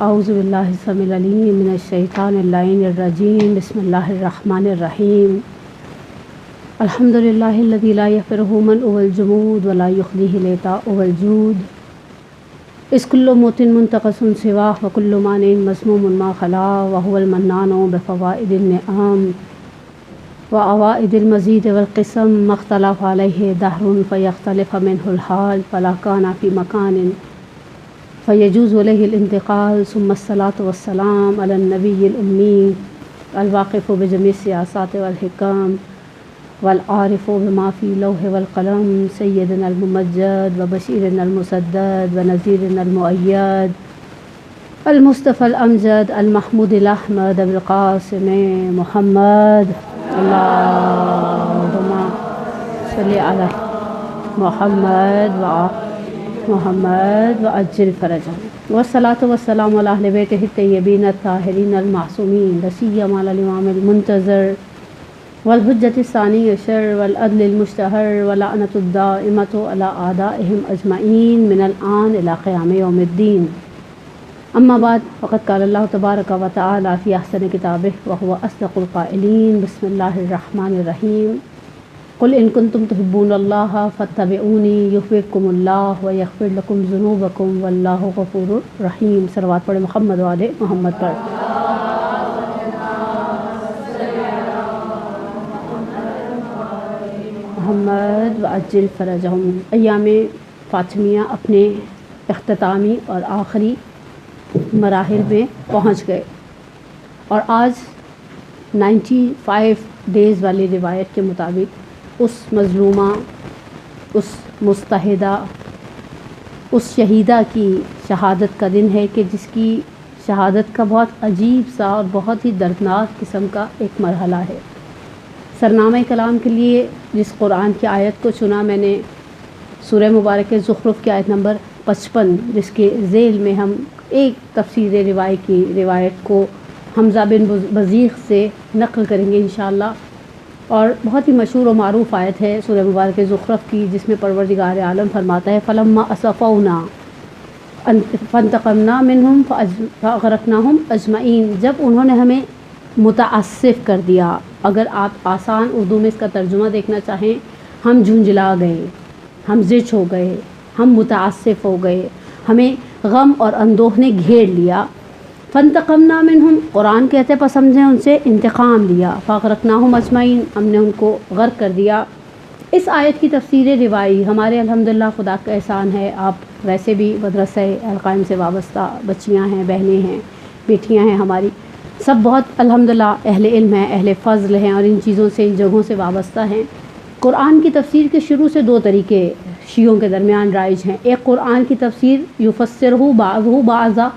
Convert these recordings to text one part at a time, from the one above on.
اعوذ باللہ السمیع العلیم من الشیطان اللعین الرجیم بسم اللہ الرحمن الرحیم الحمد للہ الذی لا یفرہ من الجمود ولا یخلیہ لیتا الجود اس کل موت منتقص سواہ وکل مانع مسموم ما خلا وهو المنان بفوائد النعام وعوائد المزید والقسم ما اختلف علیہ دہر فیختلف منہ الحال فلا کان فی مکان فیجوز علیہ الانتقال ثم الصلاة والسلام علی النبی الامی الواقف بجمیع السیاسات والحکام والعارف بما فی لوح والقلم سیدنا الممجد وبشیرنا المسدد ونذیرنا المؤید المصطفى الامجد المحمود الاحمد بالقاسم محمد اللہم صلی علی محمد محمد وعجل فرجہ والصلاة والسلام علی اہل بیتہ الطیبین الطاہرین المعصومین لسیما علی الامام المنتظر والحجۃ الثانی عشر والعدل المشتہر واللعنۃ الدائمۃ علی اعدائہم اجمعین من الآن الی قیام یوم الدین اما بعد فقد قال اللہ تبارک و تعالی فی احسن کتابہ وهو اصدق القائلین بسم اللہ الرحمن الرحیم قل ان کنتم تحبون اللہ فاتبعونی یحببکم اللہ ویغفر لکم ذنوبکم واللہ غفور رحیم۔ صلوات پڑھیں محمد و آل محمد پر۔ محمد وعجل فرجہم۔ ایام فاطمیہ اپنے اختتامی اور آخری مراحل میں پہنچ گئے اور آج 95 ڈیز والی روایت کے مطابق اس مظلومہ، اس مستحدہ، اس شہیدہ کی شہادت کا دن ہے کہ جس کی شہادت کا بہت عجیب سا اور بہت ہی دردناک قسم کا ایک مرحلہ ہے۔ سرنامہ کلام کے لیے جس قرآن کی آیت کو چنا میں نے سورہ مبارکہ زخرف کی آیت نمبر 55، جس کے ذیل میں ہم ایک تفسیر کی روایت کو حمزہ بن بزیغ سے نقل کریں گے انشاءاللہ، اور بہت ہی مشہور و معروف آیت ہے سورہ مبارکہ زخرف کی، جس میں پروردگار عالم فرماتا ہے فَلَمَّا أَسَفَوْنَا فَانْتَقَمْنَا مِنْهُمْ فَأَغْرَقْنَاهُمْ أَجْمَعِينَ، جب انہوں نے ہمیں متعصف کر دیا، اگر آپ آسان اردو میں اس کا ترجمہ دیکھنا چاہیں، ہم جھنجلا گئے، ہم زچ ہو گئے، ہم متعصف ہو گئے، ہمیں غم اور اندوہ نے گھیر لیا۔ فانتقمنا منہم، قرآن کہتے پس ہم نے ان سے انتقام لیا، فاغرقناہم اجمعین، ہم نے ان کو غرق کر دیا۔ اس آیت کی تفسیر روائی ہمارے الحمدللہ خدا کا احسان ہے، آپ ویسے بھی مدرسہ القائم سے وابستہ بچیاں ہیں، بہنیں ہیں، بیٹیاں ہیں، ہماری سب بہت الحمدللہ اہل علم ہیں، اہل فضل ہیں اور ان چیزوں سے، ان جگہوں سے وابستہ ہیں۔ قرآن کی تفسیر کے شروع سے دو طریقے شیعوں کے درمیان رائج ہیں۔ ایک قرآن کی تفسیر یفسرہ بعضہ بعضا،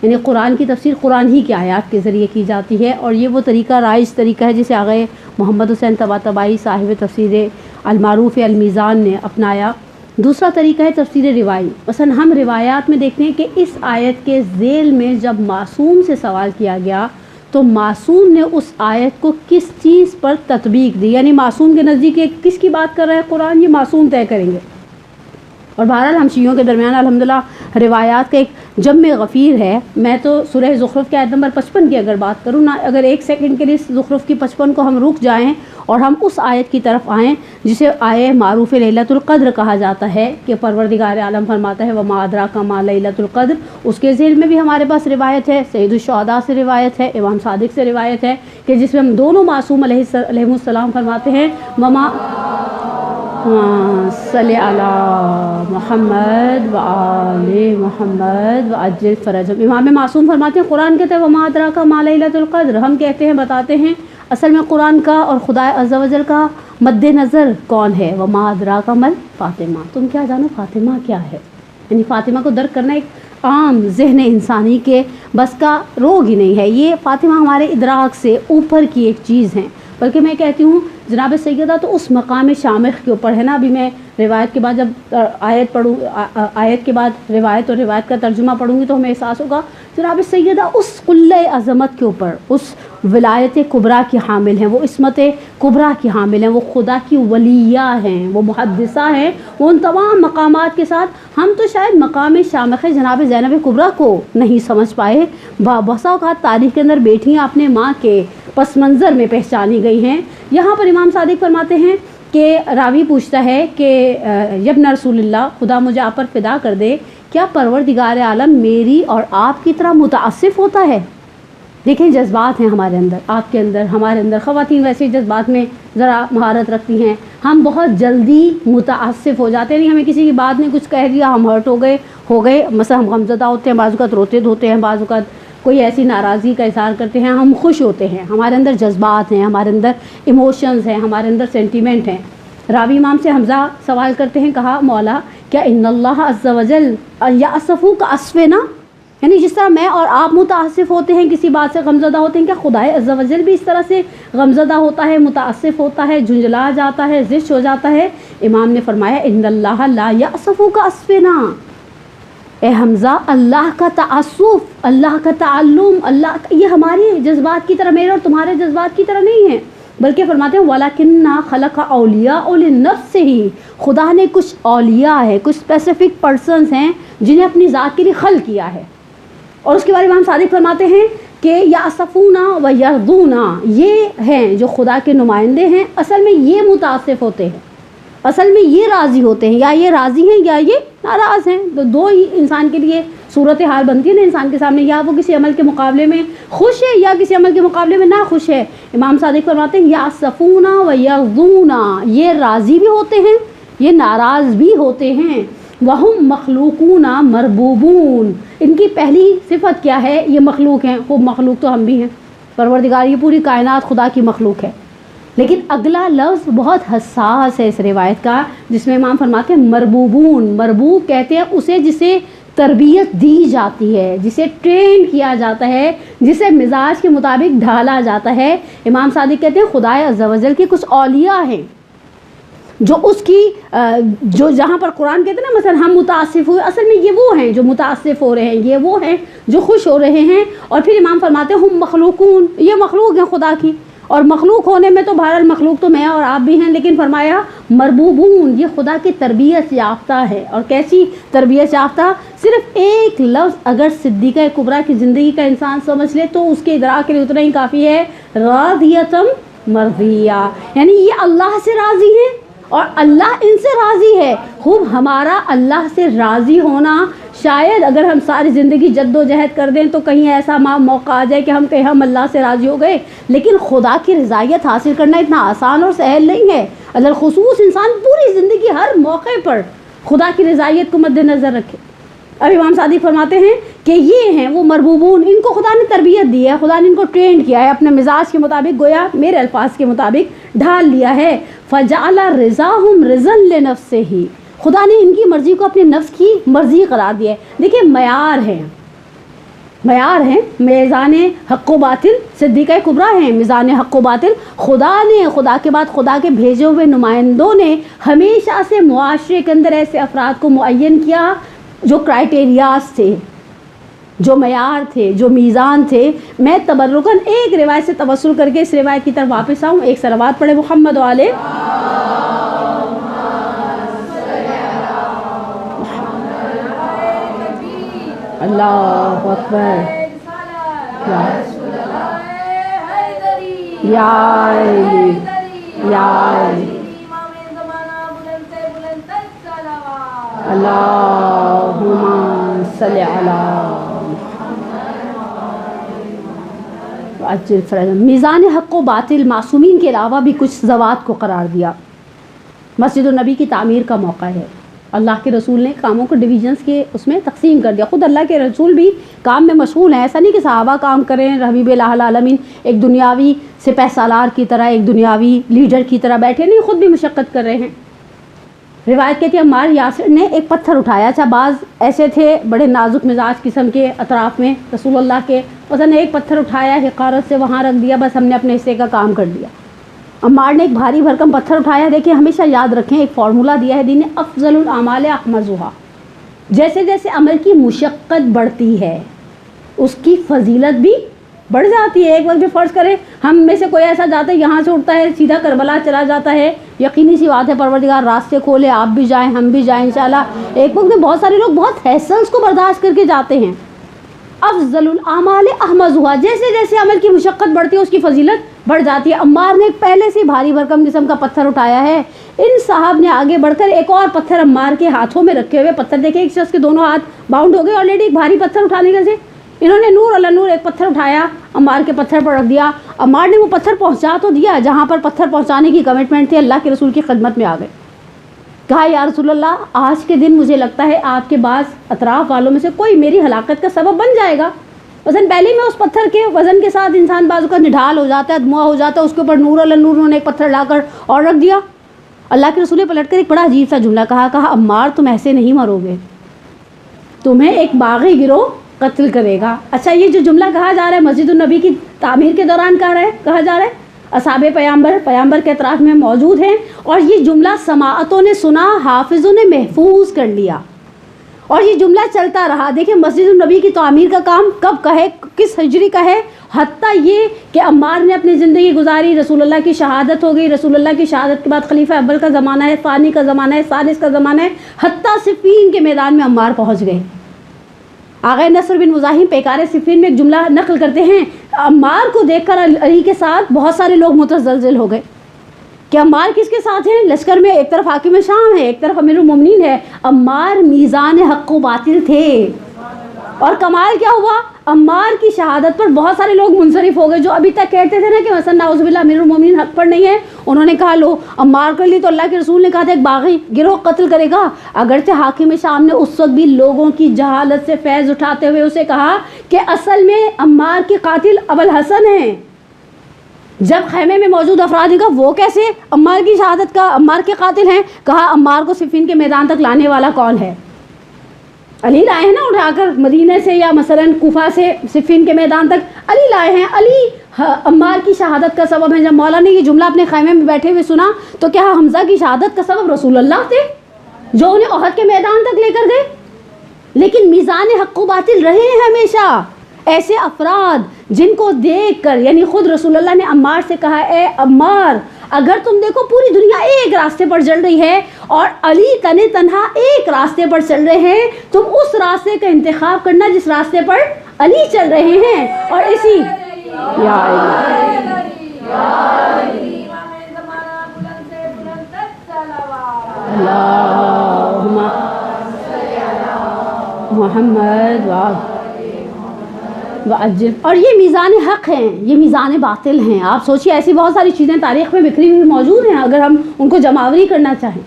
یعنی قرآن کی تفسیر قرآن ہی کی آیات کے ذریعے کی جاتی ہے، اور یہ وہ طریقہ رائج طریقہ ہے جسے آگے محمد حسین طباطبائی صاحب تفسیر المعروف المیزان نے اپنایا۔ دوسرا طریقہ ہے تفسیر روائی۔ مثلا ہم روایات میں دیکھتے ہیں کہ اس آیت کے ذیل میں جب معصوم سے سوال کیا گیا تو معصوم نے اس آیت کو کس چیز پر تطبیق دی، یعنی معصوم کے نزدیک کس کی بات کر رہا ہے قرآن، یہ معصوم طے کریں گے۔ اور بہرحال ہم شیعوں کے درمیان الحمدللہ روایات کا ایک جمع غفیر ہے۔ میں تو سورہ زخرف کی آیت نمبر 55 کی اگر بات کروں نا، اگر ایک سیکنڈ کے لیے زخرف کی 55 کو ہم رک جائیں اور ہم اس آیت کی طرف آئیں جسے آیہ معروف لیلۃ القدر کہا جاتا ہے، کہ پروردگار عالم فرماتا ہے وما ادراک ما لیلۃ القدر، اس کے ذیل میں بھی ہمارے پاس روایت ہے، سید الشہداء سے روایت ہے، امام صادق سے روایت ہے، کہ جس میں ہم دونوں معصوم علیہ السلام فرماتے ہیں وما صلی علی محمد و آل محمد وعجل فرجہم۔ امام معصوم فرماتے ہیں، قرآن کہتے ہیں وما ادراک ما لیلۃ القدر، ہم کہتے ہیں، بتاتے ہیں اصل میں قرآن کا اور خدا عز و جل کا مد نظر کون ہے؟ وما ادراک ما فاطمہ، تم کیا جانو فاطمہ کیا ہے؟ یعنی فاطمہ کو درک کرنا ایک عام ذہن انسانی کے بس کا روگ ہی نہیں ہے، یہ فاطمہ ہمارے ادراک سے اوپر کی ایک چیز ہیں، بلکہ میں کہتی ہوں جناب سیدہ تو اس مقام شامخ کے اوپر ہے نا۔ ابھی میں روایت کے بعد جب آیت کے بعد روایت اور روایت کا ترجمہ پڑھوں گی تو ہمیں احساس ہوگا جناب سیدہ اس قلہ عظمت کے اوپر، اس ولایت کبریٰ کی حامل ہیں، وہ عصمت کبریٰ کی حامل ہیں، وہ خدا کی ولیہ ہیں، وہ محدثہ ہیں، وہ ان تمام مقامات کے ساتھ ہم تو شاید مقام شامخ جناب زینب کبریٰ کو نہیں سمجھ پائے، بسا اوقات تاریخ کے اندر بیٹیاں اپنے ماں کے پس منظر میں پہچانی گئی ہیں۔ یہاں پر امام صادق فرماتے ہیں کہ راوی پوچھتا ہے کہ یبن رسول اللہ، خدا مجھے آپ پر فدا کر دے، کیا پروردگار عالم میری اور آپ کی طرح متعصف ہوتا ہے؟ دیکھیں جذبات ہیں ہمارے اندر، آپ کے اندر، ہمارے اندر، خواتین ویسے جذبات میں ذرا مہارت رکھتی ہیں، ہم بہت جلدی متعصف ہو جاتے ہیں، نہیں ہمیں کسی کی بات نے کچھ کہہ دیا ہم ہرٹ ہو گئے، مثلا ہم غمزدہ ہوتے ہیں، بعض اوقات روتے دھوتے ہیں، بعض اوقات کوئی ایسی ناراضی کا اظہار کرتے ہیں، ہم خوش ہوتے ہیں، ہمارے اندر جذبات ہیں، ہمارے اندر ایموشنز ہیں، ہمارے اندر سینٹیمنٹ ہیں۔ راوی امام سے حمزہ سوال کرتے ہیں، کہا مولا کیا ان اللہ عز وجل یأسفو کا اسفنا، یعنی جس طرح میں اور آپ متعصف ہوتے ہیں، کسی بات سے غمزدہ ہوتے ہیں، کیا خدائے عز وجل بھی اس طرح سے غمزدہ ہوتا ہے، متعصف ہوتا ہے، جھنجھلا جاتا ہے، زشت ہو جاتا ہے؟ امام نے فرمایا ان اللہ لا یأسفو کا اسفنا، اے حمزہ اللہ کا تعصف، اللہ کا تعلم، اللہ کا یہ ہماری جذبات کی طرح، میرے اور تمہارے جذبات کی طرح نہیں ہے، بلکہ فرماتے ہیں وَلَكِنَّا خَلَقَ أَوْلِيَاءَ لِلنَّفْسِهِ، خدا نے کچھ اولیاء ہے، کچھ اسپیسیفک پرسنز ہیں جنہیں اپنی ذات کے لیے خلق کیا ہے۔ اور اس کے بارے میں امام صادق فرماتے ہیں کہ یأسفون و یرضون، یہ ہیں جو خدا کے نمائندے ہیں، اصل میں یہ متعصف ہوتے ہیں، اصل میں یہ راضی ہوتے ہیں، یا یہ راضی ہیں یا یہ ناراض ہیں، تو دو ہی انسان کے لیے صورتحال بنتی ہے نا انسان کے سامنے، یا وہ کسی عمل کے مقابلے میں خوش ہے یا کسی عمل کے مقابلے میں ناخوش ہے۔ امام صادق فرماتے ہیں یأسفون و یرضون، یہ راضی بھی ہوتے ہیں، یہ ناراض بھی ہوتے ہیں، وہم مخلوقون مربوبون، ان کی پہلی صفت کیا ہے؟ یہ مخلوق ہیں، خوب مخلوق تو ہم بھی ہیں، پروردگار یہ پوری کائنات خدا کی مخلوق ہے۔ لیکن اگلا لفظ بہت حساس ہے اس روایت کا، جس میں امام فرماتے ہیں مربوبون، مربوب کہتے ہیں اسے جسے تربیت دی جاتی ہے، جسے ٹرین کیا جاتا ہے، جسے مزاج کے مطابق ڈھالا جاتا ہے۔ امام صادق کہتے ہیں خدائے عز و جل کے کچھ اولیاء ہیں جو اس کی جو جہاں پر قرآن کہتے ہیں نا مثلا ہم متعصف ہوئے، اصل میں یہ وہ ہیں جو متعصف ہو رہے ہیں، یہ وہ ہیں جو خوش ہو رہے ہیں۔ اور پھر امام فرماتے ہیں ہم مخلوقون، یہ مخلوق ہیں خدا کی، اور مخلوق ہونے میں تو بہرحال مخلوق تو میں اور آپ بھی ہیں، لیکن فرمایا مربوبون، یہ خدا کی تربیت یافتہ ہے۔ اور کیسی تربیت یافتہ؟ صرف ایک لفظ اگر صدیقہ کبریٰ کی زندگی کا انسان سمجھ لے تو اس کے ادراک کے لیے اتنا ہی کافی ہے، راضیتم مرضیہ، یعنی یہ اللہ سے راضی ہیں اور اللہ ان سے راضی ہے۔ خوب ہمارا اللہ سے راضی ہونا، شاید اگر ہم ساری زندگی جد و جہد کر دیں تو کہیں ایسا موقع آ جائے کہ ہم کہیں ہم اللہ سے راضی ہو گئے، لیکن خدا کی رضایت حاصل کرنا اتنا آسان اور سہل نہیں ہے۔ الخصوص انسان پوری زندگی ہر موقع پر خدا کی رضایت کو مد نظر رکھے۔ اب امام صادق فرماتے ہیں کہ یہ ہیں وہ مربوبون، ان کو خدا نے تربیت دی ہے، خدا نے ان کو ٹرین کیا ہے، اپنے مزاج کے مطابق، گویا میرے الفاظ کے مطابق ڈھال لیا ہے۔ فَجَعَلَ رِضَاهُمْ رِضًا لِنَفْسِهِ، خدا نے ان کی مرضی کو اپنے نفس کی مرضی قرار دیا ہے۔ دیکھیں معیار ہیں، معیار ہیں، میزان حق و باطل صدیقہ کبریٰ ہیں، میزان حق و باطل خدا نے، خدا کے بعد خدا کے بھیجے ہوئے نمائندوں نے ہمیشہ سے معاشرے کے اندر ایسے افراد کو معین کیا جو کرائٹیریاز تھے، جو معیار تھے، جو میزان تھے۔ میں تبرکاً ایک روایت سے توسل کر کے اس روایت کی طرف واپس آؤں، ایک صلوات پڑھے محمد والے اللہ اکبر، یا اللہم صلی علی اجل فرج۔ میزان حق و باطل معصومین کے علاوہ بھی کچھ ضوابط کو قرار دیا۔ مسجد النبی کی تعمیر کا موقع ہے، اللہ کے رسول نے کاموں کو ڈویژنز کے اس میں تقسیم کر دیا، خود اللہ کے رسول بھی کام میں مشغول ہیں، ایسا نہیں کہ صحابہ کام کریں، حبیب الہ العالمین ایک دنیاوی سپہ سالار کی طرح، ایک دنیاوی لیڈر کی طرح بیٹھے نہیں، خود بھی مشقت کر رہے ہیں۔ روایت کہتی ہے عمار یاسر نے ایک پتھر اٹھایا، اچھا بعض ایسے تھے بڑے نازک مزاج قسم کے اطراف میں رسول اللہ کے، اس نے ایک پتھر اٹھایا، حقارت سے وہاں رکھ دیا، بس ہم نے اپنے حصے کا کام کر دیا۔ عمار نے ایک بھاری بھرکم پتھر اٹھایا. دیکھیں ہمیشہ یاد رکھیں ایک فارمولہ دیا ہے دین نے, افضل الاعمال احمزھا. جیسے جیسے عمل کی مشقت بڑھتی ہے اس کی فضیلت بھی بڑھ جاتی ہے. ایک وقت جو فرض کرے ہم میں سے کوئی ایسا جاتا ہے یہاں سے اٹھتا ہے سیدھا کربلا چلا جاتا ہے, یقینی سی بات ہے پروردگار راستے کھولے, آپ بھی جائیں ہم بھی جائیں انشاءاللہ. ایک وقت میں بہت سارے لوگ بہت حسنس کو برداشت کر کے جاتے ہیں. افضل الاعمال احمزھا, جیسے جیسے عمل کی مشقت بڑھتی ہے اس کی فضیلت بڑھ جاتی ہے. عمار نے ایک پہلے سے بھاری بھرکم قسم کا پتھر اٹھایا ہے. ان صاحب نے آگے بڑھ کر ایک اور پتھر عمار کے ہاتھوں میں رکھے ہوئے, پتھر دیکھیں ایک شخص کے دونوں ہاتھ باؤنڈ ہو گئے آلریڈی ایک بھاری پتھر اٹھانے کے سے. انہوں نے نور علی نور ایک پتھر اٹھایا, عمار کے پتھر پر رکھ دیا. عمار نے وہ پتھر پہنچا تو دیا, جہاں پر پتھر پہنچانے کی کمٹمنٹ تھی اللہ کے رسول کی خدمت میں آ گئے. کہا یا رسول اللہ آج کے دن مجھے لگتا ہے آپ کے بعض اطراف والوں میں سے کوئی میری ہلاکت کا سبب بن جائے گا. وزن پہلے میں اس پتھر کے وزن کے ساتھ انسان بازو کا نڈھال ہو جاتا ہے, دموا ہو جاتا ہے, اس کے اوپر نور علی نور انہوں نے ایک پتھر لا کر اور رکھ دیا. اللہ کے رسول پلٹ کر ایک بڑا عجیب سا جملہ کہا عمار تم ایسے نہیں مرو گے, تمہیں ایک باغی گروہ قتل کرے گا. اچھا یہ جو جملہ کہا جا رہا ہے مسجد النبی کی تعمیر کے دوران کہا جا رہا ہے, اصحاب پیامبر کے اطراف میں موجود ہیں, اور یہ جملہ سماعتوں نے سنا, حافظوں نے محفوظ کر لیا, اور یہ جملہ چلتا رہا. دیکھیں مسجد النبی کی تعمیر کا کام کب کا ہے, کس ہجری کا ہے, حتیٰ یہ کہ عمار نے اپنی زندگی گزاری, رسول اللہ کی شہادت ہو گئی, رسول اللہ کی شہادت کے بعد خلیفہ اول کا زمانہ ہے, ثانی کا زمانہ ہے, ثالث کا زمانہ ہے, حتیٰ صفین کے میدان میں عمار پہنچ گئے. آغا نصر بن مزاحم پیکار صفین میں ایک جملہ نقل کرتے ہیں, عمار کو دیکھ کر علی کے ساتھ بہت سارے لوگ متزلزل ہو گئے کہ عمار کس کے ساتھ ہیں. لشکر میں ایک طرف حاکم شام ہے, ایک طرف امیر المومنین ہے. عمار میزان حق و باطل تھے, اور کمال کیا ہوا, عمار کی شہادت پر بہت سارے لوگ منصرف ہو گئے جو ابھی تک کہتے تھے نا کہ مثلا نعوذ باللہ امیر المومنین حق پر نہیں ہے. انہوں نے کہا لو عمار کر لی, تو اللہ کے رسول نے کہا تھا ایک باغی گروہ قتل کرے گا. اگرچہ حاکم شام نے اس وقت بھی لوگوں کی جہالت سے فیض اٹھاتے ہوئے اسے کہا کہ اصل میں عمار کے قاتل ابوالحسن ہیں. جب خیمے میں موجود افراد نے کہا وہ کیسے عمار کی شہادت کا عمار کے قاتل ہیں, کہا عمار کو صفین کے میدان تک لانے والا کون ہے, علی لائے ہیں نا اٹھا کر مدینہ سے یا مثلا کوفہ سے صفین کے میدان تک علی لائے ہیں, علی عمار کی شہادت کا سبب ہے. جب مولا نے یہ جملہ اپنے خیمے میں بیٹھے ہوئے سنا تو کیا حمزہ کی شہادت کا سبب رسول اللہ تھے جو انہیں احد کے میدان تک لے کر گئے. لیکن میزان حق و باطل رہے ہیں ہمیشہ ایسے افراد جن کو دیکھ کر, یعنی خود رسول اللہ نے عمار سے کہا اے عمار اگر تم دیکھو پوری دنیا ایک راستے پر چل رہی ہے اور علی تنے تنہا ایک راستے پر چل رہے ہیں, تم اس راستے کا انتخاب کرنا جس راستے پر علی چل رہے ہیں. اور اسی یا اللہم محمد وعجل. اور یہ میزان حق ہیں, یہ میزان باطل ہیں. آپ سوچیے ایسی بہت ساری چیزیں تاریخ میں بکھری ہوئی موجود ہیں اگر ہم ان کو جماوری کرنا چاہیں.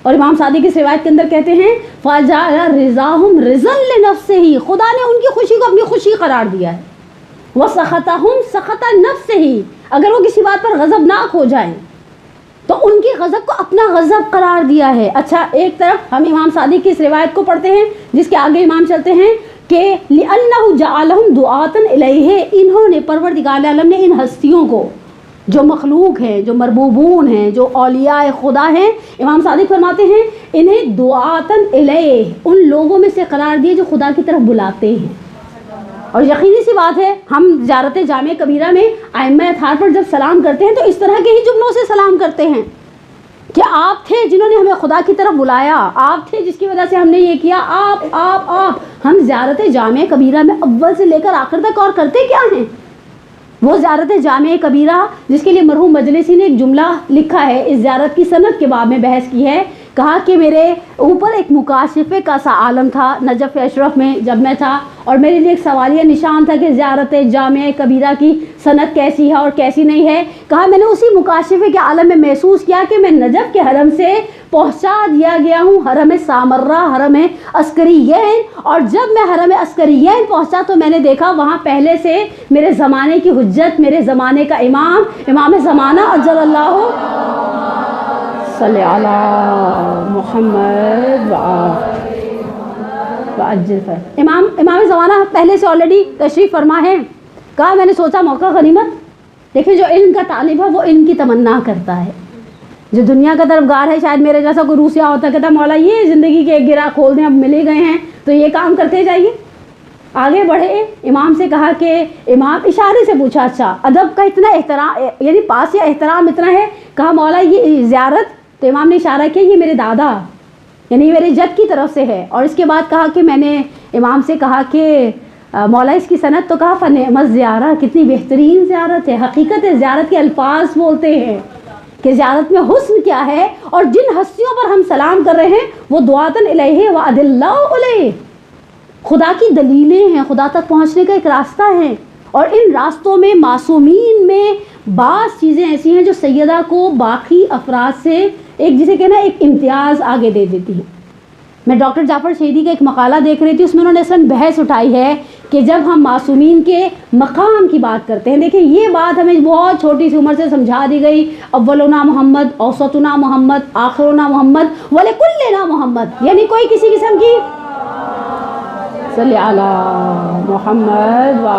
اور امام صادق کی روایت کے اندر کہتے ہیں فَجَعَلَ رِضَاهُمْ رِضًا لِنَفْسِهِ, خدا نے ان کی خوشی کو اپنی خوشی قرار دیا ہے. وَسَخَطَهُمْ سَخَطَ نَفْسِهِ, اگر وہ کسی بات پر غضبناک ہو جائیں تو ان کی غضب کو اپنا غضب قرار دیا ہے. اچھا ایک طرف ہم امام صادق کی اس روایت کو پڑھتے ہیں جس کے آگے امام چلتے ہیں کہ لِأَنَّهُ جَعَلَهُمْ دُعَاةً إِلَيْهِ, انہوں نے پروردگار عالم نے ان ہستیوں کو جو مخلوق ہیں, جو مربوبون ہیں, جو اولیاء خدا ہیں, امام صادق فرماتے ہیں انہیں دعاتن الیہ, ان لوگوں میں سے قرار دیے جو خدا کی طرف بلاتے ہیں. اور یقینی سی بات ہے ہم زیارت جامع کبیرہ میں ائمہ اطہار پر جب سلام کرتے ہیں تو اس طرح کے ہی جملوں سے سلام کرتے ہیں کہ آپ تھے جنہوں نے ہمیں خدا کی طرف بلایا, آپ تھے جس کی وجہ سے ہم نے یہ کیا, آپ. ہم زیارت جامع کبیرہ میں اول سے لے کر آخر تک اور کرتے کیا ہیں. وہ زیارت جامع کبیرہ جس کے لیے مرحوم مجلسی نے ایک جملہ لکھا ہے, اس زیارت کی سند کے باب میں بحث کی ہے. کہا کہ میرے اوپر ایک مکاشفے کا سا عالم تھا نجف اشرف میں جب میں تھا, اور میرے لیے ایک سوالیہ نشان تھا کہ زیارت جامع کبیرہ کی سند کیسی ہے اور کیسی نہیں ہے. کہا میں نے اسی مکاشفے کے عالم میں محسوس کیا کہ میں نجف کے حرم سے پہنچا دیا گیا ہوں حرم سامرہ, حرم عسکریین, اور جب میں حرم عسکریین پہنچا تو میں نے دیکھا وہاں پہلے سے میرے زمانے کی حجت, میرے زمانے کا امام زمانہ اجل اللہ صلی علی محمد وعجل فر. امام زمانہ پہلے سے آلریڈی تشریف فرما ہے. کہا میں نے سوچا موقع غنیمت, دیکھیں جو علم کا طالب ہے وہ علم کی تمنا کرتا ہے، جو دنیا کا طرفگار ہے، شاید میرے جیسا کوئی روسیا ہوتا کہتا مولا یہ زندگی کے ایک گرہ کھول دیں، اب ملے گئے ہیں تو یہ کام کرتے جائیے، آگے بڑھے۔ امام سے کہا کہ امام اشارے سے پوچھا اچھا ادب کا اتنا احترام یعنی پاس یا احترام اتنا ہے، کہا مولا یہ زیارت، تو امام نے اشارہ کیا یہ میرے دادا یعنی میرے جد کی طرف سے ہے، اور اس کے بعد کہا کہ میں نے امام سے کہا کہ مولا اس کی سند، تو کہا فنعمت زیارت، کتنی بہترین زیارت ہے۔ حقیقت ہے زیارت کے الفاظ بولتے ہیں کہ زیارت میں حسن کیا ہے، اور جن ہستیوں پر ہم سلام کر رہے ہیں وہ دعاتن الیہ وعدلہ علیہ، خدا کی دلیلیں ہیں، خدا تک پہنچنے کا ایک راستہ ہے، اور ان راستوں میں معصومین میں بعض چیزیں ایسی ہیں جو سیدہ کو باقی افراد سے ایک جسے کہنا ایک امتیاز آگے دے دیتی ہیں۔ میں ڈاکٹر جعفر شہیدی کا ایک مقالہ دیکھ رہی تھی، اس میں انہوں نے اصلاً بحث اٹھائی ہے کہ جب ہم معصومین کے مقام کی بات کرتے ہیں، دیکھیں یہ بات ہمیں بہت چھوٹی سی عمر سے سمجھا دی گئی، اولنا محمد، اوسطنا محمد، آخرنا محمد، ولکلنا محمد، یعنی کوئی کسی قسم کی صلی علی محمد و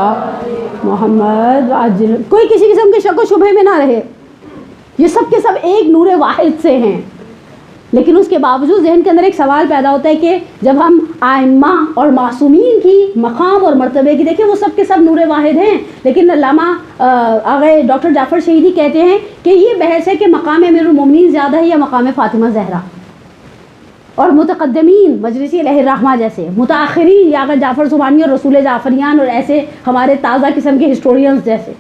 محمد وعجل، کوئی کسی قسم کے شک و شبہ میں نہ رہے، یہ سب کے سب ایک نور واحد سے ہیں۔ لیکن اس کے باوجود ذہن کے اندر ایک سوال پیدا ہوتا ہے کہ جب ہم ائمہ اور معصومین کی مقام اور مرتبے کی دیکھیں، وہ سب کے سب نور واحد ہیں، لیکن علامہ آگے ڈاکٹر جعفر شہیدی کہتے ہیں کہ یہ بحث ہے کہ مقام امیر المومنین زیادہ ہے یا مقام فاطمہ زہرا، اور متقدمین مجلسی علیہ الرحمہ جیسے، متاخرین یا اگر جعفر سبحانی اور رسول جعفریان اور ایسے ہمارے تازہ قسم کے ہسٹورینز جیسے۔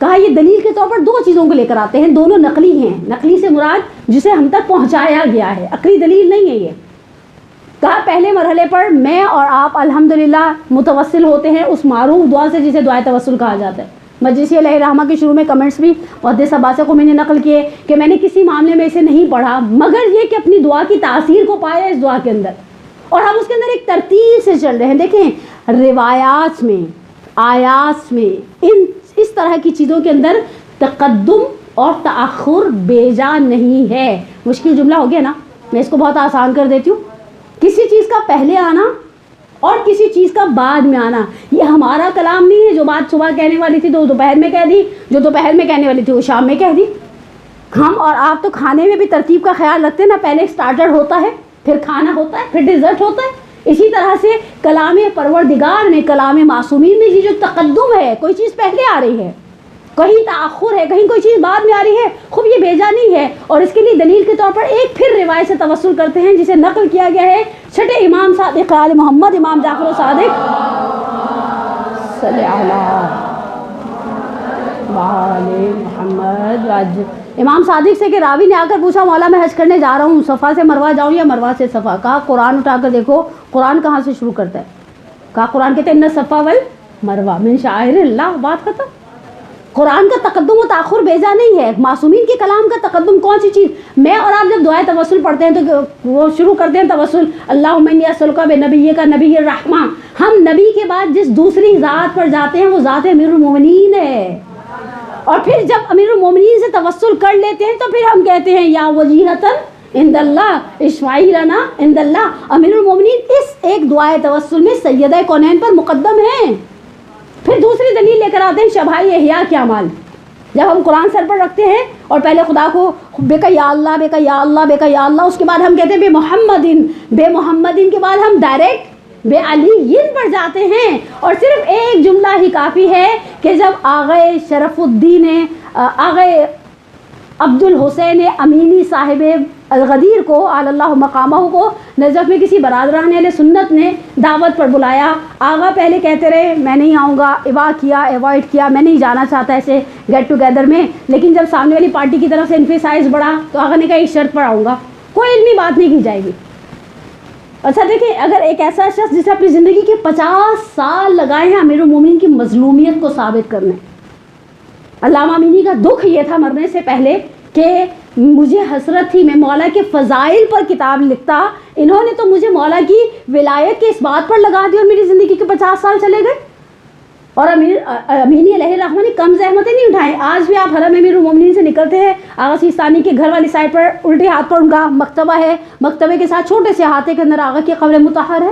کہا یہ دلیل کے طور پر دو چیزوں کو لے کر آتے ہیں، دونوں نقلی ہیں، نقلی سے مراد جسے ہم تک پہنچایا گیا ہے، عقلی دلیل نہیں ہے یہ۔ کہا پہلے مرحلے پر میں اور آپ الحمدللہ متوسل ہوتے ہیں اس معروف دعا سے جسے دعائے توسل کہا جاتا ہے۔ مجلسی علیہ الرحمہ کے شروع میں کمنٹس بھی محدث عباس کو میں نے نقل کیے کہ میں نے کسی معاملے میں اسے نہیں پڑھا مگر یہ کہ اپنی دعا کی تاثیر کو پایا اس دعا کے اندر، اور ہم اس کے اندر ایک ترتیب سے چل رہے ہیں۔ دیکھیں روایات میں، آیات میں، اس طرح کی چیزوں کے اندر تقدم اور تأخر بیجا نہیں ہے۔ مشکل جملہ ہو گیا نا، میں اس کو بہت آسان کر دیتی ہوں۔ کسی چیز کا پہلے آنا اور کسی چیز کا بعد میں آنا، یہ ہمارا کلام نہیں ہے۔ جو بات صبح کہنے والی تھی تو دوپہر میں کہہ دی، جو دوپہر میں کہنے والی تھی وہ شام میں کہہ دی۔ ہم اور آپ تو کھانے میں بھی ترتیب کا خیال رکھتے ہیں نا، پہلے اسٹارٹر ہوتا ہے، پھر کھانا ہوتا ہے، پھر ڈیزرٹ ہوتا ہے۔ اسی طرح سے کلام پروردگار میں، کلام معصومین میں یہ جو تقدم ہے، کوئی چیز پہلے آ رہی ہے، کہیں تأخر ہے، کہیں کوئی چیز بعد میں آ رہی ہے، خوب یہ بھیجا نہیں ہے۔ اور اس کے لیے دلیل کے طور پر ایک پھر روایت سے توسل کرتے ہیں جسے نقل کیا گیا ہے چھٹے امام صادق آل محمد، امام جعفر صادق صلی اللہ علیہ محمد واجب۔ امام صادق سے کہ راوی نے آ کر پوچھا مولا میں حج کرنے جا رہا ہوں، صفا سے مروہ جاؤں یا مروہ سے صفا؟ کہا قرآن اٹھا کر دیکھو، قرآن کہاں سے شروع کرتا ہے؟ کہا قرآن کہتے ہیں ان الصفا والمروہ من شعائر اللہ، بات ختم۔ قرآن کا تقدم و تاخر بیجا نہیں ہے۔ معصومین کے کلام کا تقدم کون سی چیز؟ میں اور آپ جب دعائے توسل پڑھتے ہیں تو وہ شروع کرتے ہیں توسل اللہم انی اسألک بنبیک نبی الرحمہ، ہم نبی کے بعد جس دوسری ذات پر جاتے ہیں وہ ذات امیر المومنین ہے، اور پھر جب امیر المومنین سے توسل کر لیتے ہیں تو پھر ہم کہتے ہیں یا وجیہتن عند اللہ اشفعی لنا عند اللہ۔ امیر المومنین اس ایک دعائے توسل میں سیدہ کونین پر مقدم ہیں۔ پھر دوسری دلیل لے کر آتے ہیں شبہائے احیاء کے اعمال، جب ہم قرآن سر پر رکھتے ہیں اور پہلے خدا کو بے کا یا اللہ، بے کا یا اللہ، بے کا یا اللہ، اس کے بعد ہم کہتے ہیں بے محمدین، بے محمدین کے بعد ہم ڈائریکٹ بے علیین پر جاتے ہیں، اور صرف ایک جملہ ہی کافی ہے کہ جب آغا شرف الدین آغا عبد الحسین امینی صاحب الغدیر کو آل اللہ مقامہ کو نجف میں کسی برادران اہل سنت نے دعوت پر بلایا، آغا پہلے کہتے رہے میں نہیں آؤں گا، ایوائڈ کیا، میں نہیں جانا چاہتا ایسے گیٹ ٹوگیدر میں، لیکن جب سامنے والی پارٹی کی طرف سے انفیسائز بڑھا تو آغا نے کہا اس شرط پر آؤں گا، کوئی علمی بات نہیں کی جائے گی۔ اچھا دیکھیں، اگر ایک ایسا شخص جسے اپنی زندگی کے 50 سال لگائے ہیں امیر المومنین کی مظلومیت کو ثابت کرنے، علامہ امینی کا دکھ یہ تھا مرنے سے پہلے کہ مجھے حسرت تھی میں مولا کے فضائل پر کتاب لکھتا، انہوں نے تو مجھے مولا کی ولایت کے اس بات پر لگا دی اور میری زندگی کے 50 سال چلے گئے۔ اور امینی علیہ الرحمہ نے کم زحمتیں نہیں اٹھائیں۔ آج بھی آپ حرم امیر المومنین سے نکلتے ہیں، آغا سیستانی کے گھر والی سائڈ پر الٹے ہاتھ پر ان کا مکتبہ ہے، مکتبے کے ساتھ چھوٹے سے احاطے کے اندر آغا کی قبر مطہر ہے،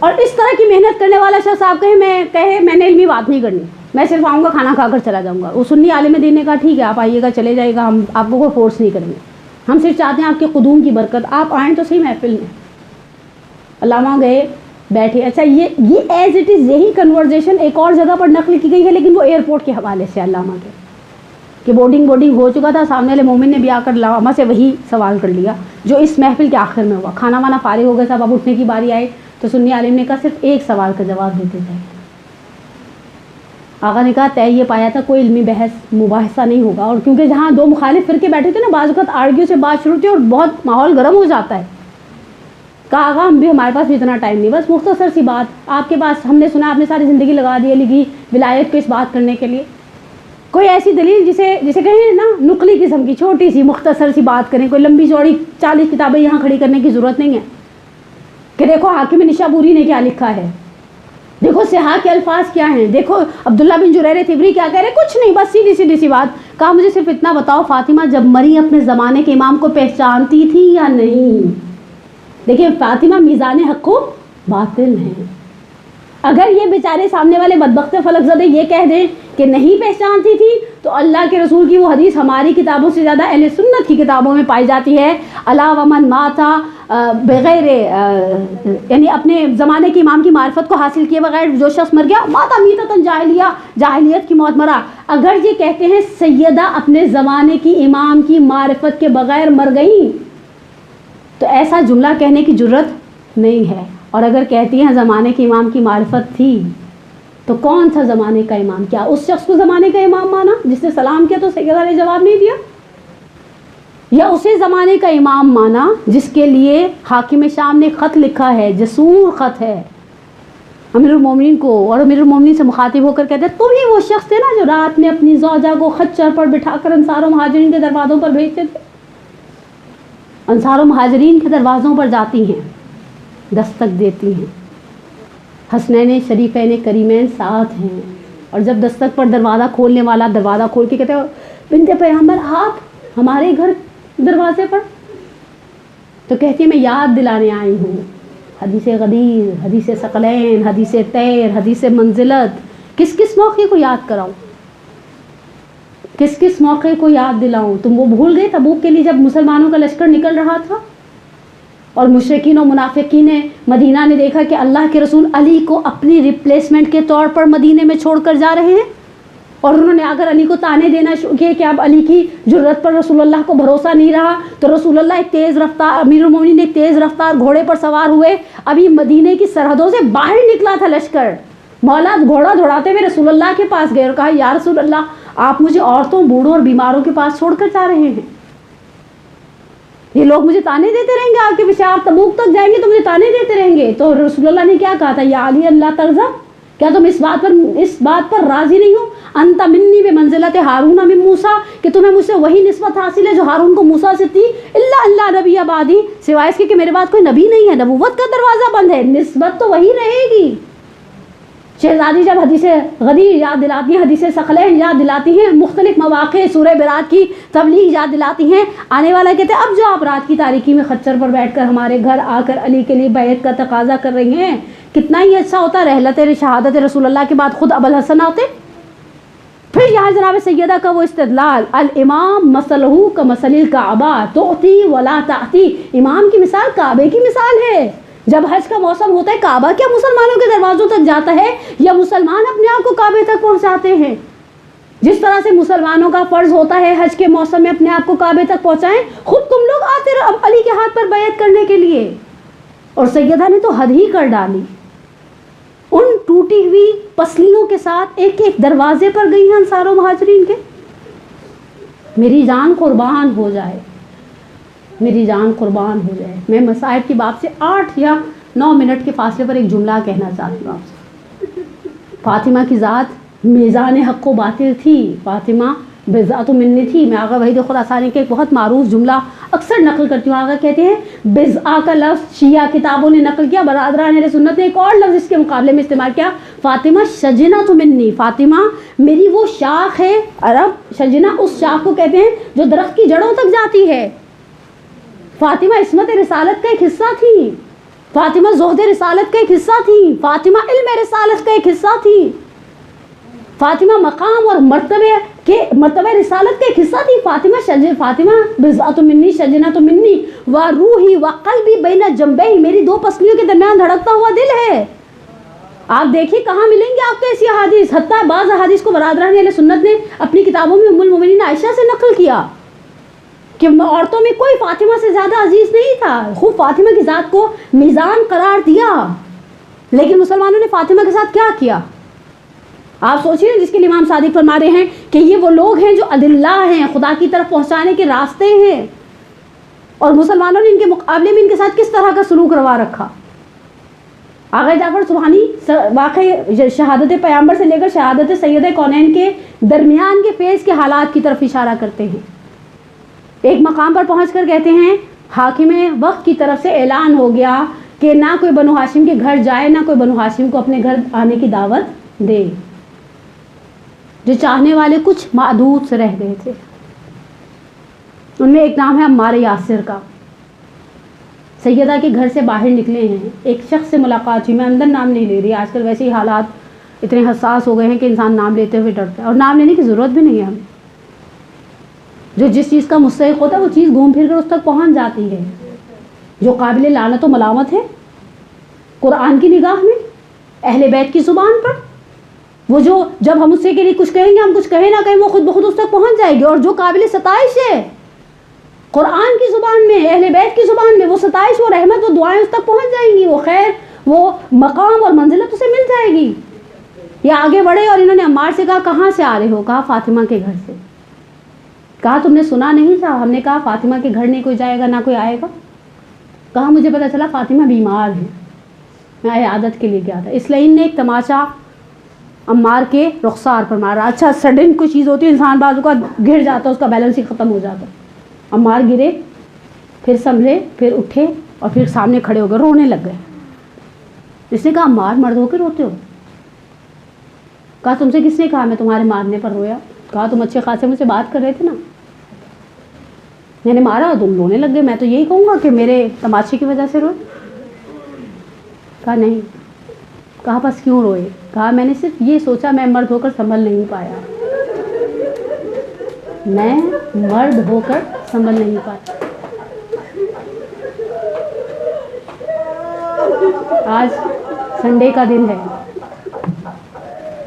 اور اس طرح کی محنت کرنے والا شخص آپ کہے میں نے علمی بات نہیں کرنی، میں صرف آؤں گا کھانا کھا کر چلا جاؤں گا، وہ سنی عالم دین نے کہا ٹھیک ہے آپ آئیے گا چلے جائے گا، ہم آپ کو کوئی فورس نہیں کریں گے، ہم صرف چاہتے ہیں آپ کے قدوم کی برکت، آپ آئیں تو صحیح محفل میں۔ علامہ گئے بیٹھے، اچھا یہ ایز اٹ از یہی کنورزیشن ایک اور جگہ پر نقل کی گئی ہے، لیکن وہ ایئرپورٹ کے حوالے سے علامہ کے کہ بورڈنگ ہو چکا تھا، سامنے والے مومن نے بھی آ کر علامہ سے وہی سوال کر لیا جو اس محفل کے آخر میں ہوا، کھانا وانا فارغ ہو گیا صاحب، اب اٹھنے کی باری آئے تو سنی عالم نے کہا صرف ایک سوال کا جواب دیتے تھے۔ آقا نے کہا طے یہ پایا تھا کوئی علمی بحث مباحثہ نہیں ہوگا، اور کیونکہ جہاں دو مخالف فرقے بیٹھے تھے نا، بعض اوقات آرگیو سے بات شروع ہوتی ہے اور بہت ماحول گرم ہو جاتا ہے۔ کہا آقا ہمارے پاس بھی اتنا ٹائم نہیں، بس مختصر سی بات آپ کے پاس، ہم نے سنا آپ نے ساری زندگی لگا دی علی کی ولایت کو اس بات کرنے کے لیے، کوئی ایسی دلیل جسے کہیں نا نقلی قسم کی چھوٹی سی مختصر سی بات کریں، کوئی لمبی چوڑی 40 کتابیں یہاں کھڑی کرنے کی ضرورت نہیں ہے کہ دیکھو حاکم نشابوری نے کیا لکھا ہے، دیکھو صحاح کے الفاظ کیا ہیں، دیکھو عبداللہ بن جریر طبری کیا کہہ رہے، کچھ نہیں، بس سیدھی سی بات۔ کہا مجھے صرف اتنا بتاؤ فاطمہ جب مری اپنے زمانے کے امام کو پہچانتی تھی یا نہیں؟ دیکھیں فاطمہ میزان حق و باطل ہیں، اگر یہ بیچارے سامنے والے بدبخت فلک زدے یہ کہہ دیں کہ نہیں پہچانتی تھی تو اللہ کے رسول کی وہ حدیث ہماری کتابوں سے زیادہ اہل سنت کی کتابوں میں پائی جاتی ہے، الا ومن ماتا بغیر یعنی اپنے زمانے کے امام کی معرفت کو حاصل کیے بغیر جو شخص مر گیا ماتا میتتن جاہلیت کی موت مرا۔ اگر یہ کہتے ہیں سیدہ اپنے زمانے کی امام کی معرفت کے بغیر مر گئیں تو ایسا جملہ کہنے کی جرت نہیں ہے، اور اگر کہتی ہیں زمانے کے امام کی معرفت تھی تو کون سا زمانے کا امام؟ کیا اس شخص کو زمانے کا امام مانا جس نے سلام کیا تو سیدہ نے جواب نہیں دیا، یا اسے زمانے کا امام مانا جس کے لیے حاکم شام نے خط لکھا ہے، جسور خط ہے امیر المومنین کو، اور امیر المومنین سے مخاطب ہو کر کہتے ہیں تم ہی وہ شخص تھے نا جو رات میں اپنی زوجہ کو خچر پر بٹھا کر انصار و مہاجرین کے دروازوں پر بھیجتے تھے؟ انصار و مہاجرین کے دروازوں پر جاتی ہیں، دستک دیتی ہیں، حسنین شریفین کریمین ساتھ ہیں، اور جب دستک پر دروازہ کھولنے والا دروازہ کھول کے کہتے ہیں بنت پیغمبر آپ ہمارے گھر دروازے پر، تو کہتی ہے میں یاد دلانے آئی ہوں حدیث غدیر، حدیث ثقلین، حدیث طیر، حدیث منزلت، کس موقع کو یاد کراؤں، کس موقع کو یاد دلاؤں؟ تم وہ بھول گئے تبوک کے لیے جب مسلمانوں کا لشکر نکل رہا تھا اور مشرکین و منافقین مدینہ نے دیکھا کہ اللہ کے رسول علی کو اپنی ریپلیسمنٹ کے طور پر مدینے میں چھوڑ کر جا رہے ہیں، اور انہوں نے اگر علی کو تانے دینا شروع کیے کہ اب علی کی جرت پر رسول اللہ کو بھروسہ نہیں رہا، تو رسول اللہ ایک تیز رفتار امیر المومنین ایک تیز رفتار گھوڑے پر سوار ہوئے، ابھی مدینے کی سرحدوں سے باہر نکلا تھا لشکر، مولا گھوڑا دوڑاتے ہوئے رسول اللہ کے پاس گئے اور کہا یا رسول اللہ آپ مجھے عورتوں بوڑھوں اور بیماروں کے پاس چھوڑ کر جا رہے ہیں، یہ لوگ مجھے تانے دیتے رہیں گے آپ کے پیچھے، آپ تبوک تک جائیں گے تو مجھے تانے دیتے رہیں گے۔ تو رسول اللہ نے کیا کہا تھا یا علی اللہ ترضا، کیا تم اس بات پر راضی نہیں ہو؟ انت منی بمنزلت ہارون من موسیٰ، کہ تمہیں مجھ سے وہی نسبت حاصل ہے جو ہارون کو موسیٰ سے تھی، اللہ نبی بعدی، سوائے اس کے کہ میرے بعد کوئی نبی نہیں ہے، نبوت کا دروازہ بند ہے، نسبت تو وہی رہے گی۔ شہزادی جب حدیث غدیر یاد دلاتی ہیں، حدیث ثقلین یاد دلاتی ہیں، مختلف مواقع سورہ برات کی تبلیغ یاد دلاتی ہیں، آنے والا کہتے ہیں اب جو آپ رات کی تاریکی میں خچر پر بیٹھ کر ہمارے گھر آ کر علی کے لیے بیعت کا تقاضا کر رہی ہیں، کتنا ہی اچھا ہوتا رحلت شہادت رسول اللہ کے بعد خود ابوالحسن آتے۔ پھر یہاں جناب سیدہ کا وہ استدلال، الامام مثلہ کمثل الکعبہ تعطی ولا تعطی، امام کی مثال کعبے کی مثال ہے۔ جب حج کا موسم ہوتا ہے کعبہ کیا مسلمانوں کے دروازوں تک جاتا ہے یا مسلمان اپنے آپ کو کعبے تک پہنچاتے ہیں؟ جس طرح سے مسلمانوں کا فرض ہوتا ہے حج کے موسم میں اپنے آپ کو کعبے تک پہنچائیں، خود تم لوگ آتے رہو علی کے ہاتھ پر بیعت کرنے کے لیے۔ اور سیدہ نے تو حد ہی کر ڈالی، ان ٹوٹی ہوئی پسلیوں کے ساتھ ایک ایک دروازے پر گئی ہیں انصار و مہاجرین کے۔ میری جان قربان ہو جائے، میری جان قربان ہو جائے، میں مصائب کی بات سے 8 یا 9 منٹ کے فاصلے پر ایک جملہ کہنا چاہتی ہوں آپ سے۔ فاطمہ کی ذات میزان حق و باطل تھی، فاطمہ بذات و منی تھی۔ میں آقا وحید خراسانی کے ایک بہت معروف جملہ اکثر نقل کرتی ہوں، آقا کہتے ہیں بزآ کا لفظ شیعہ کتابوں نے نقل کیا، برادران اہل سنت نے ایک اور لفظ اس کے مقابلے میں استعمال کیا، فاطمہ شجنہ تو منی، فاطمہ میری وہ شاخ ہے، عرب شجنہ اس شاخ کو کہتے ہیں جو درخت کی جڑوں تک جاتی ہے۔ فاطمہ عصمت رسالت کا ایک حصہ تھی، فاطمہ زہد رسالت کا ایک حصہ تھی، فاطمہ علم رسالت کا ایک حصہ تھی، فاطمہ مقام اور مرتبہ رسالت کا ایک حصہ تھی، فاطمہ بضعۃ منی شجنۃ منی و روحی و قلبی بین جنبیہ، میری دو پسلیوں کے درمیان دھڑکتا ہوا دل ہے۔ آپ دیکھیے کہاں ملیں گے آپ کو ایسی احادیث، حتیٰ بعض احادیث کو برادران اہل سنت نے اپنی کتابوں میں ام المومنین عائشہ سے نقل کیا کہ عورتوں میں کوئی فاطمہ سے زیادہ عزیز نہیں تھا، خوب فاطمہ کی ذات کو میزان قرار دیا، لیکن مسلمانوں نے فاطمہ کے ساتھ کیا کیا؟ آپ سوچیے، جس کے لیے امام صادق فرما رہے ہیں کہ یہ وہ لوگ ہیں جو ادلہ ہیں، خدا کی طرف پہنچانے کے راستے ہیں، اور مسلمانوں نے ان کے مقابلے میں ان کے ساتھ کس طرح کا سلوک روا رکھا۔ آغا جعفر سبحانی واقعی شہادت پیغمبر سے لے کر شہادت سید کونین کے درمیان کے فیز کے حالات کی طرف اشارہ کرتے ہیں۔ ایک مقام پر پہنچ کر کہتے ہیں حاکم وقت کی طرف سے اعلان ہو گیا کہ نہ کوئی بنو ہاشم کے گھر جائے، نہ کوئی بنو ہاشم کو اپنے گھر آنے کی دعوت دے۔ جو چاہنے والے کچھ معدود سے رہ گئے تھے، ان میں ایک نام ہے عمار یاسر کا۔ سیدہ کے گھر سے باہر نکلے ہیں، ایک شخص سے ملاقات ہوئی، میں اندر نام نہیں لے رہی، آج کل ویسے ہی حالات اتنے حساس ہو گئے ہیں کہ انسان نام لیتے ہوئے ڈرتا ہے، اور نام لینے کی ضرورت بھی نہیں ہے ہمیں۔ جو جس چیز کا مستحق ہوتا ہے وہ چیز گھوم پھر کر اس تک پہنچ جاتی ہے۔ جو قابل لعنت و ملامت ہے قرآن کی نگاہ میں، اہل بیت کی زبان پر، وہ جو جب ہم اس سے کے لیے کچھ کہیں گے، ہم کچھ کہیں نہ کہیں، وہ خود بخود اس تک پہنچ جائے گی، اور جو قابل ستائش ہے قرآن کی زبان میں، اہل بیت کی زبان میں، وہ ستائش، وہ رحمت، وہ دعائیں اس تک پہنچ جائیں گی، وہ خیر، وہ مقام اور منزلت اسے مل جائے گی۔ یہ آگے بڑھے اور انہوں نے عمار سے کہا کہاں سے آ رہے ہو؟ کہا فاطمہ کے گھر سے۔ کہا تم نے سنا نہیں تھا؟ ہم نے کہا فاطمہ کے گھر نہیں کوئی جائے گا، نہ کوئی آئے گا۔ کہا مجھے پتا چلا فاطمہ بیمار ہے، میں عیادت کے لیے گیا تھا۔ اس لیے ان نے ایک تماشا عمار کے رخسار پر مارا۔ اچھا سڈن کوئی چیز ہوتی ہے، انسان بازو کا گر جاتا ہے، اس کا بیلنس ہی ختم ہو جاتا ہے۔ عمار گرے، پھر سنبھلے، پھر اٹھے، اور پھر سامنے کھڑے ہو گئے، رونے لگ گئے۔ اس نے کہا عمار مرد ہو کے روتے ہو؟ کہا تم سے کس نے کہا میں تمہارے مارنے پر رویا؟ کہا تم اچھے خاصے مجھ سے بات کر رہے تھے نا، میں نے مارا اور تم رونے لگ گئے، میں تو یہی کہوں گا کہ میرے تماشے کی وجہ سے روئے؟ کہا نہیں۔ کہا بس کیوں روئے؟ کہا میں نے صرف یہ سوچا میں مرد ہو کر سنبھل نہیں پایا، میں مرد ہو کر سنبھل نہیں پایا۔ آج سنڈے کا دن ہے،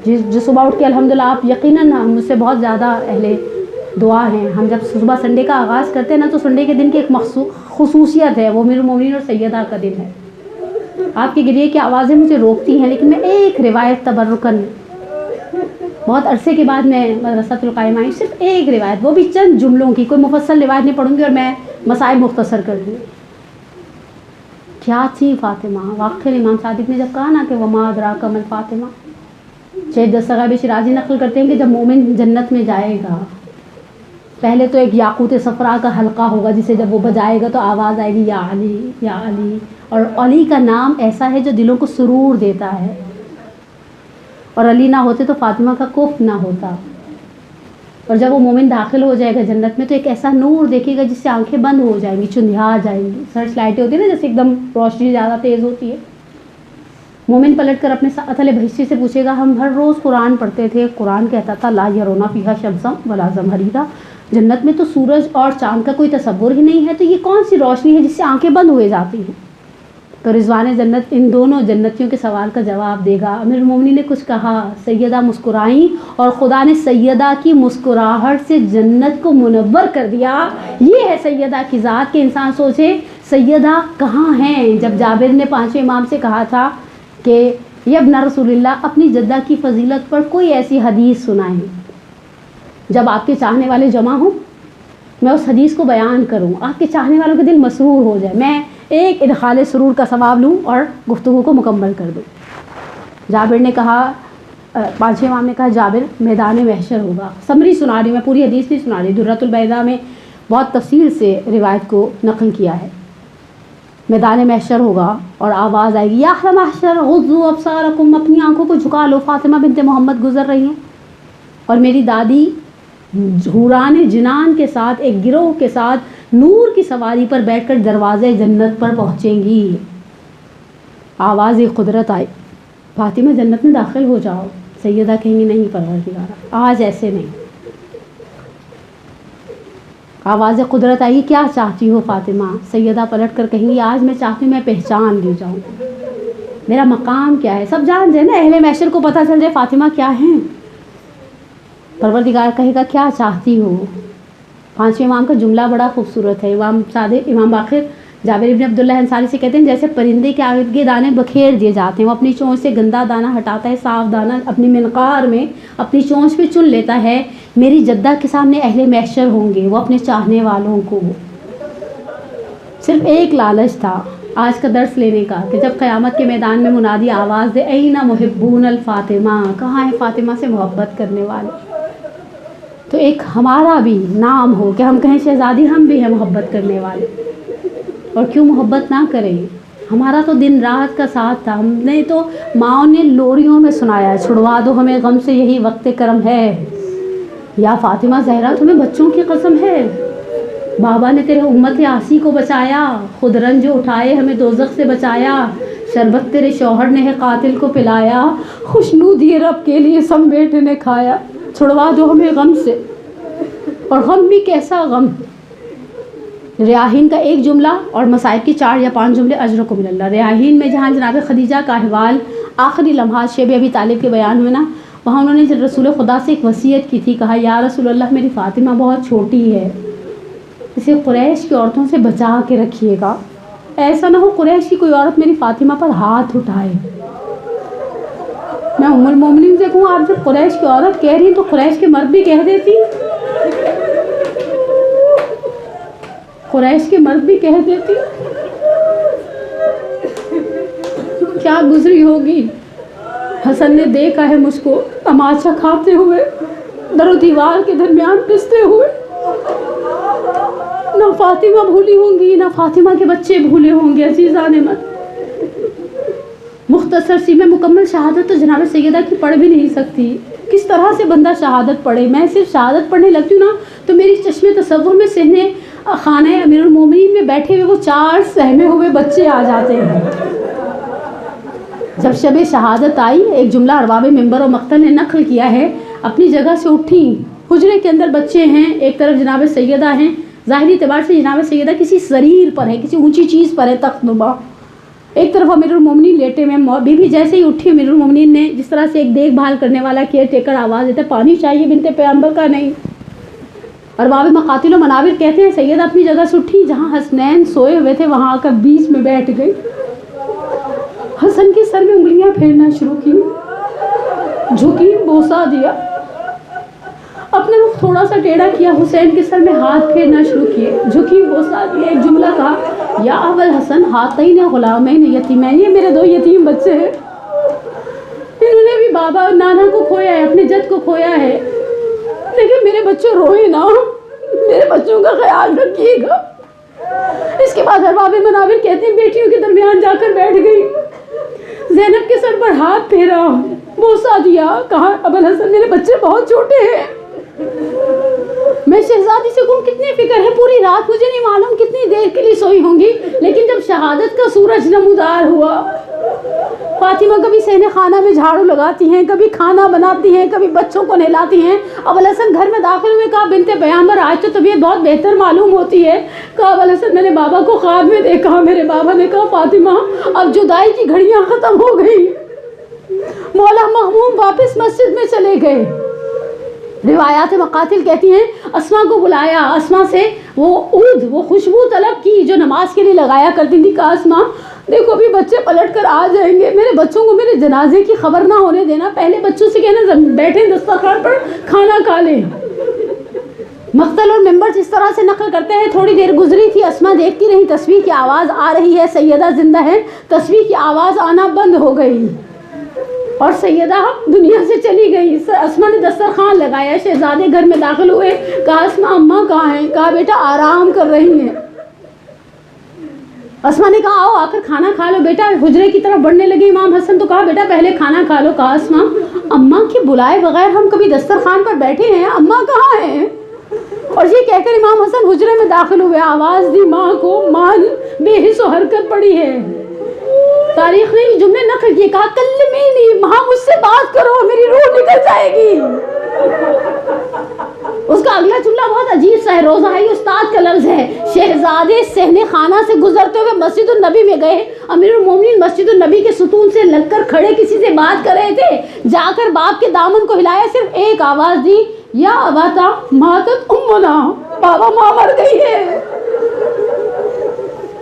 جو صبح اٹھ کے الحمدللہ آپ یقیناً مجھ سے بہت زیادہ اہل دعا ہیں، ہم جب صبح سنڈے کا آغاز کرتے ہیں نا تو سنڈے کے دن کی ایک خصوصیت ہے، وہ امیر المومنین اور سیدہ کا دن ہے۔ آپ کی گریے کی آوازیں مجھے روکتی ہیں، لیکن میں ایک روایت تبرکن، بہت عرصے کے بعد میں مدرسۃ القائمہ آئی، صرف ایک روایت، وہ بھی چند جملوں کی، کوئی مفصل روایت نہیں پڑھوں گی، اور میں مسائل مختصر کر دوں۔ کیا تھی فاطمہ؟ واقعی امام صادق نے جب کہا نا کہ وما ادراک ما فاطمہ، شیخ دستگاہ شیرازی نقل کرتے ہیں کہ جب مومن جنت میں جائے گا، پہلے تو ایک یاقوت صفرا کا حلقہ ہوگا، جسے جب وہ بجائے گا تو آواز آئے گی یا علی یا علی، اور علی کا نام ایسا ہے جو دلوں کو سرور دیتا ہے، اور علی نہ ہوتے تو فاطمہ کا کف نہ ہوتا۔ اور جب وہ مومن داخل ہو جائے گا جنت میں تو ایک ایسا نور دیکھے گا جس سے آنکھیں بند ہو جائیں گی، چندھیا جائیں گی، سرچ لائٹیں ہوتی ہیں نا جیسے ایک دم روشنی زیادہ تیز ہوتی ہے۔ مومن پلٹ کر اپنے اصل بھیشی سے پوچھے گا ہم ہر روز قرآن پڑھتے تھے، قرآن کہتا تھا لا یرونا فیہا شمسا ولا زمہریرا، جنت میں تو سورج اور چاند کا کوئی تصور ہی نہیں ہے، تو یہ کون سی روشنی ہے جس سے آنکھیں بند ہوئے جاتی ہیں؟ تو رضوان جنت ان دونوں جنتیوں کے سوال کا جواب دے گا۔ امیر المومنین نے کچھ کہا، سیدہ مسکرائیں اور خدا نے سیدہ کی مسکراہٹ سے جنت کو منور کر دیا۔ یہ ہے سیدہ کی ذات کہ انسان سوچے سیدہ کہاں ہیں۔ جب جابر نے پانچویں امام سے کہا تھا کہ یا ابن رسول اللہ اپنی جدہ کی فضیلت پر کوئی ایسی حدیث سنائیں جب آپ کے چاہنے والے جمع ہوں، میں اس حدیث کو بیان کروں، آپ کے چاہنے والوں کے دل مسرور ہو جائے، میں ایک ادخال سرور کا ثواب لوں اور گفتگو کو مکمل کر دوں۔ جابر نے کہا، پانچویں امام نے کہا جابر میدان محشر ہوگا، سمری سنا رہی ہوں، میں پوری حدیث نہیں سنا رہی، درۃ البیضاء میں بہت تفصیل سے روایت کو نقل کیا ہے۔ میدان محشر ہوگا اور آواز آئے گی یا اہل محشر غضوا ابصارکم، اپنی آنکھوں کو جھکا لو، فاطمہ بنت محمد گزر رہی ہیں، اور میری دادی حوران جنان کے ساتھ ایک گروہ کے ساتھ نور کی سواری پر بیٹھ کر دروازے جنت پر پہنچیں گی۔ آواز قدرت آئی، فاطمہ جنت میں داخل ہو جاؤ۔ سیدہ کہیں گی نہیں پروردگارا، آج ایسے نہیں۔ آواز قدرت آئی، کیا چاہتی ہو فاطمہ؟ سیدہ پلٹ کر کہیں گی آج میں چاہتی ہوں میں پہچان لی جاؤں، میرا مقام کیا ہے۔ سب جان جائے نا، اہل محشر کو پتہ چل جائے فاطمہ کیا ہیں۔ پروردگار کہے گا کیا چاہتی ہو؟ پانچویں امام کا جملہ بڑا خوبصورت ہے۔ امام باقر جابر ابن عبداللہ انصاری سے کہتے ہیں جیسے پرندے کے آگے دانے بکھیر دیے جاتے ہیں، وہ اپنی چونچ سے گندا دانہ ہٹاتا ہے، صاف دانہ اپنی منقار میں اپنی چونچ پہ چن لیتا ہے، میری جدہ کے سامنے اہل محشر ہوں گے، وہ اپنے چاہنے والوں کو صرف ایک لالچ تھا آج کا درس لینے کا کہ جب قیامت کے میدان میں منادی آواز دے این محبون الفاطمہ، کہاں ہے فاطمہ سے محبت کرنے والے، تو ایک ہمارا بھی نام ہو کہ ہم کہیں شہزادی ہم بھی ہیں محبت کرنے والے۔ اور کیوں محبت نہ کریں، ہمارا تو دن رات کا ساتھ تھا، ہم نے تو ماؤں نے لوریوں میں سنایا چھڑوا دو ہمیں غم سے یہی وقت کرم ہے، یا فاطمہ زہرا تمہیں بچوں کی قسم ہے، بابا نے تیرے امت عاصی کو بچایا، خود رنج اٹھائے ہمیں دوزخ سے بچایا، شربت تیرے شوہر نے ہے قاتل کو پلایا، خوشنودی رب کے لیے سم بیٹے نے کھایا، چھڑوا دو ہمیں غم سے۔ اور غم بھی کیسا غم، ریاحین کا ایک جملہ اور مصائب کی 4 یا 5 جملے اجرکم من اللہ۔ ریاحین میں جہاں جناب خدیجہ کا احوال آخری لمحات شیب ابی طالب کے بیان ہوئے نا، وہاں انہوں نے رسول خدا سے ایک وصیت کی تھی، کہا یا رسول اللہ میری فاطمہ بہت چھوٹی ہے، اسے قریش کی عورتوں سے بچا کے رکھیے گا، ایسا نہ ہو قریش کی کوئی عورت میری فاطمہ پر ہاتھ اٹھائے۔ میں ام المومنین سے کہوں آپ جب قریش کی عورت کہہ رہی تو قریش کے مرد بھی کہہ دیتی، قریش کے مرد بھی کہہ دیتی، کیا گزری ہوگی۔ حسن نے دیکھا ہے مجھ کو تماشا کھاتے ہوئے، در و دیوار کے درمیان پستے ہوئے، نہ فاطمہ بھولی ہوں گی نہ فاطمہ کے بچے بھولے ہوں گے۔ عزیزان من، مختصر سی میں مکمل شہادت تو جناب سیدہ کی پڑھ بھی نہیں سکتی، کس طرح سے بندہ شہادت پڑھے۔ میں صرف شہادت پڑھنے لگتی ہوں نا تو میری چشم تصور میں سہنے خانہ امیر المومنین میں بیٹھے ہوئے وہ 4 سہمے ہوئے بچے آ جاتے ہیں۔ جب شب شہادت آئی، ایک جملہ ارباب منبر و مقتل نے نقل کیا ہے، اپنی جگہ سے اٹھی، حجرے کے اندر بچے ہیں، ایک طرف جناب سیدہ ہیں، ظاہری اعتبار سے جناب سیدہ کسی سریر پر ہے، کسی اونچی چیز پر ہے، تخت نما، ایک طرف امیر المومنین لیٹے ہوئے۔ بی بی جیسے ہی اٹھی امیر المومنین نے جس طرح سے ایک دیکھ بھال کرنے والا کیئر ٹیکر آواز دیتا ہے پانی چاہیے بنت پیغمبر کا نہیں، ارباب مقاتل و مناور کہتے ہیں سیدہ اپنی جگہ سے اٹھی، جہاں حسنین سوئے ہوئے تھے وہاں آ کر بیچ میں بیٹھ گئی، حسن کے سر میں انگلیاں پھیرنا شروع کی، جھکی، بوسا دیا، اپنے رخ تھوڑا سا ٹیڑھا کیا، حسین کے سر میں ہاتھ پھیرنا شروع کیے، جھکی، بوسا دیا، ایک جملہ کہا یا ابا الحسن ہاتین غلامین یتیمین، یہ میرے 2 یتیم بچے ہیں، انہوں نے بھی بابا نانا کو کھویا ہے، اپنے جد کو کھویا ہے، لیکن میرے بچوں روئے نا، میرے بچوں کا خیال رکھیے گا۔ اس کے بعد ارباب منابر کہتے ہیں بیٹیوں کے درمیان جا کر بیٹھ گئی، زینب کے سر پر ہاتھ پھیرا، بوسا دیا، کہا ابا الحسن میرے بچے بہت چھوٹے ہیں، میں شہزادی سے کہوں کتنی فکر ہے، پوری رات مجھے نہیں معلوم کتنی دیر کے لیے سوئی ہوں گی، لیکن جب شہادت کا سورج نمودار ہوا، فاطمہ کبھی صحن خانہ میں جھاڑو لگاتی ہیں، کبھی کھانا بناتی ہیں، کبھی بچوں کو نہلاتی ہیں، ابو الحسن گھر میں داخل ہوئے، کہا بنت پیغمبر آج تو طبیعت بہت بہتر معلوم ہوتی ہے، کہا ابو الحسن میں نے بابا کو خواب میں دیکھا، میرے بابا نے کہا فاطمہ اب جدائی کی گھڑیاں ختم ہو گئی، مولا محموم واپس مسجد میں چلے گئے۔ روایات مقاتل کہتی ہیں اسما کو بلایا، اسما سے وہ عود، وہ خوشبو طلب کی جو نماز کے لیے لگایا کرتی تھی، کہا اسما دیکھو ابھی بچے پلٹ کر آ جائیں گے، میرے بچوں کو میرے جنازے کی خبر نہ ہونے دینا، پہلے بچوں سے کہنا بیٹھیں دسترخوان پر کھانا کھا لیں۔ مقتل اور منبر جس طرح سے نقل کرتے ہیں تھوڑی دیر گزری تھی، اسما دیکھتی رہی، تصویر کی آواز آ رہی ہے، سیدہ زندہ ہے، تصویر کی آواز آنا بند ہو گئی اور سیدہ دنیا سے چلی گئی۔ اسما نے دسترخوان لگایا، شہزادے گھر میں داخل ہوئے، کہا اسما اماں کہاں ہیں؟ کہا بیٹا آرام کر رہی ہیں۔ اسما نے کہا آؤ آ کر کھانا کھا لو بیٹا، حجرے کی طرف بڑھنے لگے امام حسن تو کہا بیٹا پہلے کھانا کھا لو۔ کہا اسما اماں کے بلائے بغیر ہم کبھی دسترخوان پر بیٹھے ہیں، اماں کہاں ہیں؟ اور یہ کہہ کر امام حسن حجرے میں داخل ہوئے، آواز دی ماں کو، ماں بے حس و حرکت پڑی ہے۔ تاریخ نے یہ جملے نقل کیے، کہا کلمینی، ماں مجھ سے بات کرو، میری روح نکل جائے گی۔ اس کا اگلا جملہ بہت عجیب سا ہے، روزائی استاد کا لفظ ہے، شہزادے صحن خانہ سے گزرتے ہوئے مسجد النبی میں گئے، امیر المومنین مسجد النبی کے ستون سے لگ کر کھڑے کسی سے بات کر رہے تھے، جا کر باپ کے دامن کو ہلایا، صرف ایک آواز دی، یا اباتا ماتت امنا، بابا ماں مر گئی ہے۔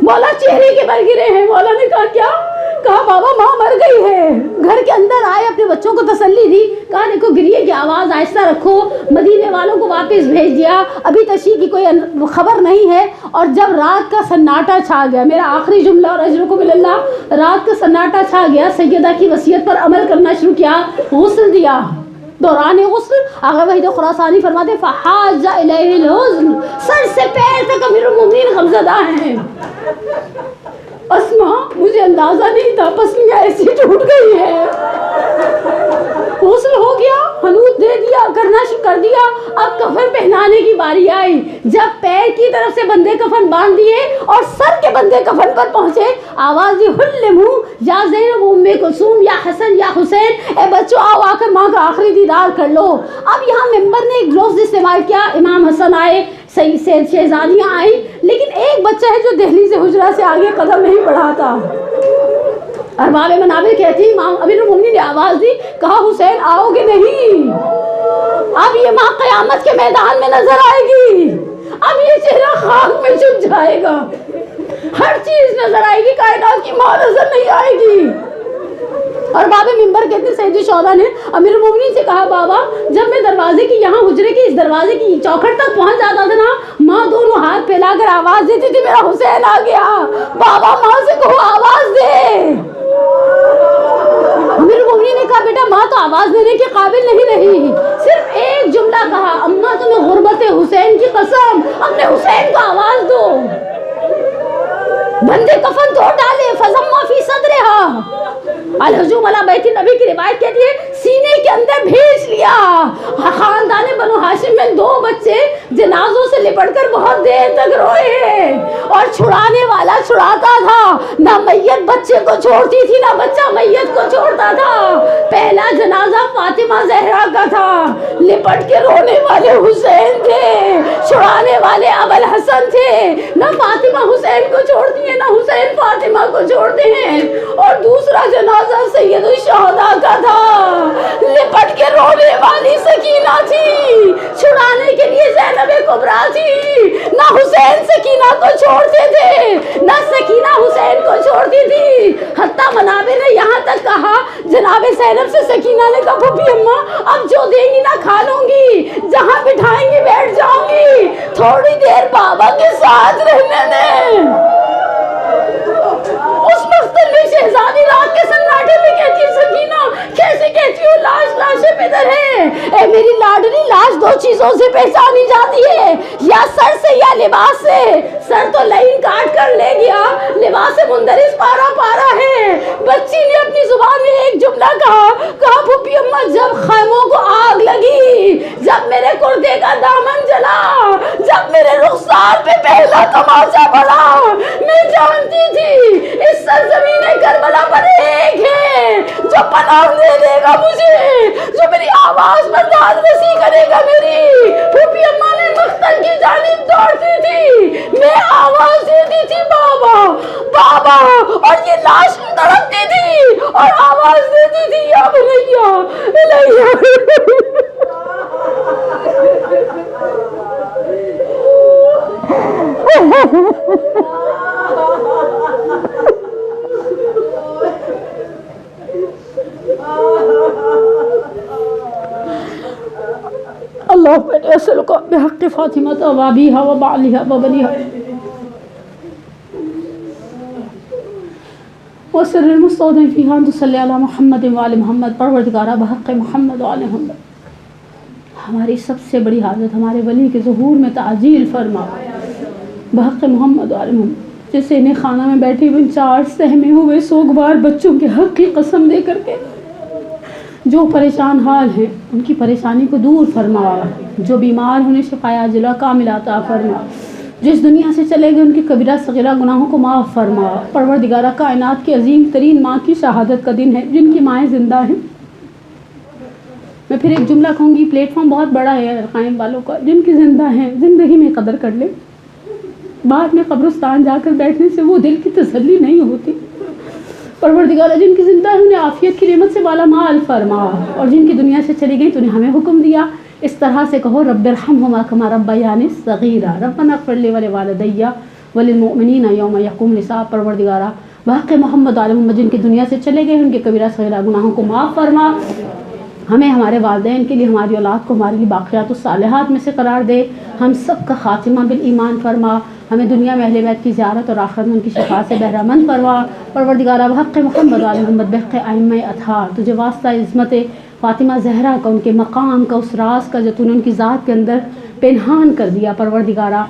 مولا چہرے کے بل گرے ہیں۔ مولا نے کہا کیا؟ کہا بابا ماں مر گئی ہے۔ گھر کے اندر آئے، اپنے بچوں کو تسلی دی، کہا دیکھو گریے کی آواز آہستہ رکھو، مدینے والوں کو واپس بھیج دیا، ابھی تشیع کی کوئی خبر نہیں ہے۔ اور جب رات کا سناٹا چھا گیا، میرا آخری جملہ اور اجرکم اللہ، رات کا سناٹا چھا گیا، سیدہ کی وصیت پر عمل کرنا شروع کیا، غسل دیا۔ دوران غسل آغا وحید خراسانی فرماتے ہیں فحاج الیہ الحزن، سر سے پیر تک امیر المومنین غمزدہ ہیں۔ اسما مجھے اندازہ نہیں تھا، پسلیاں ایسی ٹوٹ گئی ہے۔ غسل ہو گیا، حنوط دے دیا، کرنا شروع کر دیا، اب کفن پہنانے کی باری آئی۔ جب پیر کی طرف سے بندے کفن باندھ دیے اور سر کے بندے کفن پر پہنچے، آواز دی حلمو یا زینب ام کلثوم یا حسن یا حسین، اے بچوں آؤ آ کر ماں کا آخری دیدار کر لو۔ اب یہاں ممبر نے ایک لفظ استعمال کیا، امام حسن آئے، شہزادیاں آئیں، لیکن ایک بچہ ہے جو دہلی سے حجرہ سے آگے قدم نہیں بڑھاتا۔ ارباب منابر کہتی امام امیر المومنین نے آواز دی، کہا حسین آؤ گے نہیں؟ اب یہ ماں قیامت کے میدان میں نظر آئے گی، اب یہ چہرہ خاک میں چھپ جائے گا، ہر چیز نظر آئے گی، کائنات کی ماں نظر نہیں آئے گی۔ اور باب منبر کہتے سید الشہداء نے امیر المومنین سے کہا بابا جب میں دروازے کی یہاں حجرے کے اس دروازے کی چوکھٹ تک پہنچ جاتا تھا نا، ماں دونوں ہاتھ پھیلا کر آواز دیتی تھی میرا حسین آ گیا، بابا ماں سے کہو آواز دے۔ امیر المومنین نے کہا بیٹا ماں تو آواز دینے کے قابل نہیں رہی، صرف ایک جملہ کہا، اماں تمہیں غربت حسین کی قسم اپنے حسین کو آواز دو۔ بندے کفن توڑ ڈالے، فضما فی صدرہا، الہجوم علی بیت النبی کی روایت کہتی ہے سینے کے اندر بھیج لیا۔ خاندان بنو ہاشم میں 2 بچے جنازوں سے لپٹ کر بہت دیر تک روئے، اور چھڑانے والا چھڑاتا تھا، نہ میت بچے کو چھوڑتی تھی نہ بچہ میت کو چھوڑتا تھا۔ پہلا جنازہ فاطمہ زہرا کا تھا، لپٹ کے رونے والے حسین تھے، چھڑانے والے ابوالحسن تھے، نہ فاطمہ حسین کو چھوڑتی ہیں نہ حسین فاطمہ کو چھوڑتے ہیں۔ اور دوسرا جنازہ سید الشہداء کا تھا، لپٹ کے رونے والی سکینہ تھی، چھڑانے کے لیے زینب کبریٰ تھی، نہ حسین سکینہ کو چھوڑتے تھے نہ سکینہ حسین کو چھوڑتی تھی۔ حتیٰ منابر نے یہاں تک کہا، جناب زینب سے سکینہ نے کہا پھوپھی اماں اب جو دیں گی نہ کھا لوں گی، جہاں بٹھائیں گی بیٹھ جاؤں گی، تھوڑی دیر بابا کے ساتھ رہنے دیں۔ اس مقتل میں شہزادی رات کے سناٹے میں کہتی ہے سکینہ کیسے کہتی ہو لاش لاشیں پدر ہے؟ اے میری لاڈلی لاش 2 چیزوں سے پہچانی جاتی ہے، یا سر سے یا لباس سے۔ سر تو لائن کاٹ کر لے گیا، لباس مندرس پارا پارا ہے۔ بچی نے اپنی زبان میں ایک جملہ کہا پھوپھی اماں جب خیموں کو آگ لگی، جب میرے کرتے کا دامن جلا، جب میرے رخسار پہ پہلا تماچا پڑا، میں جانتی تھی اس سرزمین کربلا پر ایک ہے جو پناہ دے دے گا مجھے، جو میری آواز پر داد رسی کرے گا میری۔ پھوپھی اماں نے مقتل کی جانب دوڑتی تھی، میں آواز دیتی تھی بابا بابا، اور یہ لاش تڑپتی تھی اور آواز دیتی تھی یا بنیا الیہ۔ اللهم إني أسألك بحق فاطمة وأبيها وبعلها وبنيها وسر المستودع فيها أن تصلي على محمد وآل محمد، پروردگارہ بحق محمد وآل محمد ہماری سب سے بڑی حاجت ہمارے ولی کے ظہور میں تعجیل فرما، بحق محمد وآل محمد۔ جیسے انہیں خانہ میں بیٹھے ہوئے 4 سہمے ہوئے سوگوار بچوں کے حق کی قسم دے کر کے جو پریشان حال ہیں ان کی پریشانی کو دور فرما، جو بیمار انہیں شفاء عاجلہ کاملہ عطا فرما، جس دنیا سے چلے گئے ان کے کبیرہ صغیرہ گناہوں کو معاف فرما۔ پروردگارہ کائنات کی عظیم ترین ماں کی شہادت کا دن ہے، جن کی مائیں زندہ ہیں۔ میں پھر ایک جملہ کہوں گی، پلیٹ فارم بہت بڑا ہے قائم والوں کا، جن کی زندہ ہیں زندگی میں قدر کر لیں، بعد میں قبرستان جا کر بیٹھنے سے وہ دل کی تسلی نہیں ہوتی۔ پروردگارہ جن کی زندہ ہے انہیں عافیت کی نعمت سے بالا مال فرما، اور جن کی دنیا سے چلی گئی تو انہیں ہمیں حکم دیا اس طرح سے کہو، رب ارحمہما کما ربیانی صغیرا، ربنا اغفر لی ولوالدی وللمؤمنین یوم یقوم الحساب۔ پروردگارہ بحق محمد علیہ محمد جن کی دنیا سے چلے گئے ان کے کبیرہ صغیرہ گناہوں کو معاف فرما، ہمیں ہمارے والدین کے لیے، ہماری اولاد کو ہمارے لیے باقیات الصالحات میں سے قرار دے، ہم سب کا خاتمہ بالایمان فرما، ہمیں دنیا میں اہل بیت کی زیارت اور آخرت میں ان کی شفاعت سے بہرہ مند فرما۔ پروردگارہ بحق محمد علیہ محمد بحق ائمہ اطہار، تجھے واسطہ عظمت فاطمہ زہرا کا، ان کے مقام کا، اس راز کا جو تو نے ان کی ذات کے اندر پنہان کر دیا، پروردگارہ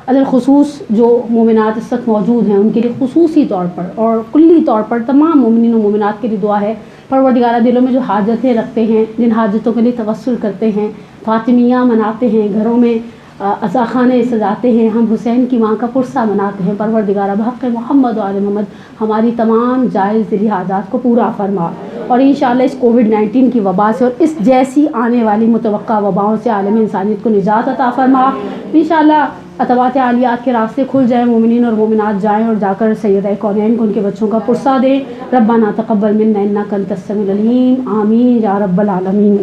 الخصوص جو مومنات اس وقت موجود ہیں ان کے لیے خصوصی طور پر اور کلی طور پر تمام مومنین و مومنات کے لیے دعا ہے۔ پروردگارہ دلوں میں جو حاجتیں رکھتے ہیں، جن حاجتوں کے لیے توسل کرتے ہیں، فاطمیہ مناتے ہیں، گھروں میں عزاخانے سجاتے ہیں، ہم حسین کی ماں کا پرسہ مناتے ہیں، پروردگارہ بحق محمد و آل محمد ہماری تمام جائز دلی حاجات کو پورا فرما، اور انشاءاللہ اس کووڈ-19 کی وبا سے اور اس جیسی آنے والی متوقع وباؤں سے عالم انسانیت کو نجات عطا فرما۔ انشاءاللہ عطوات عالیات کے راستے کھل جائیں، مومنین اور مومنات جائیں اور جا کر سیدہ کونین کو ان کے بچوں کا پرسہ دیں۔ ربنا تقبل منا انک انت السمیع العلیم، آمین یا رب العالمین۔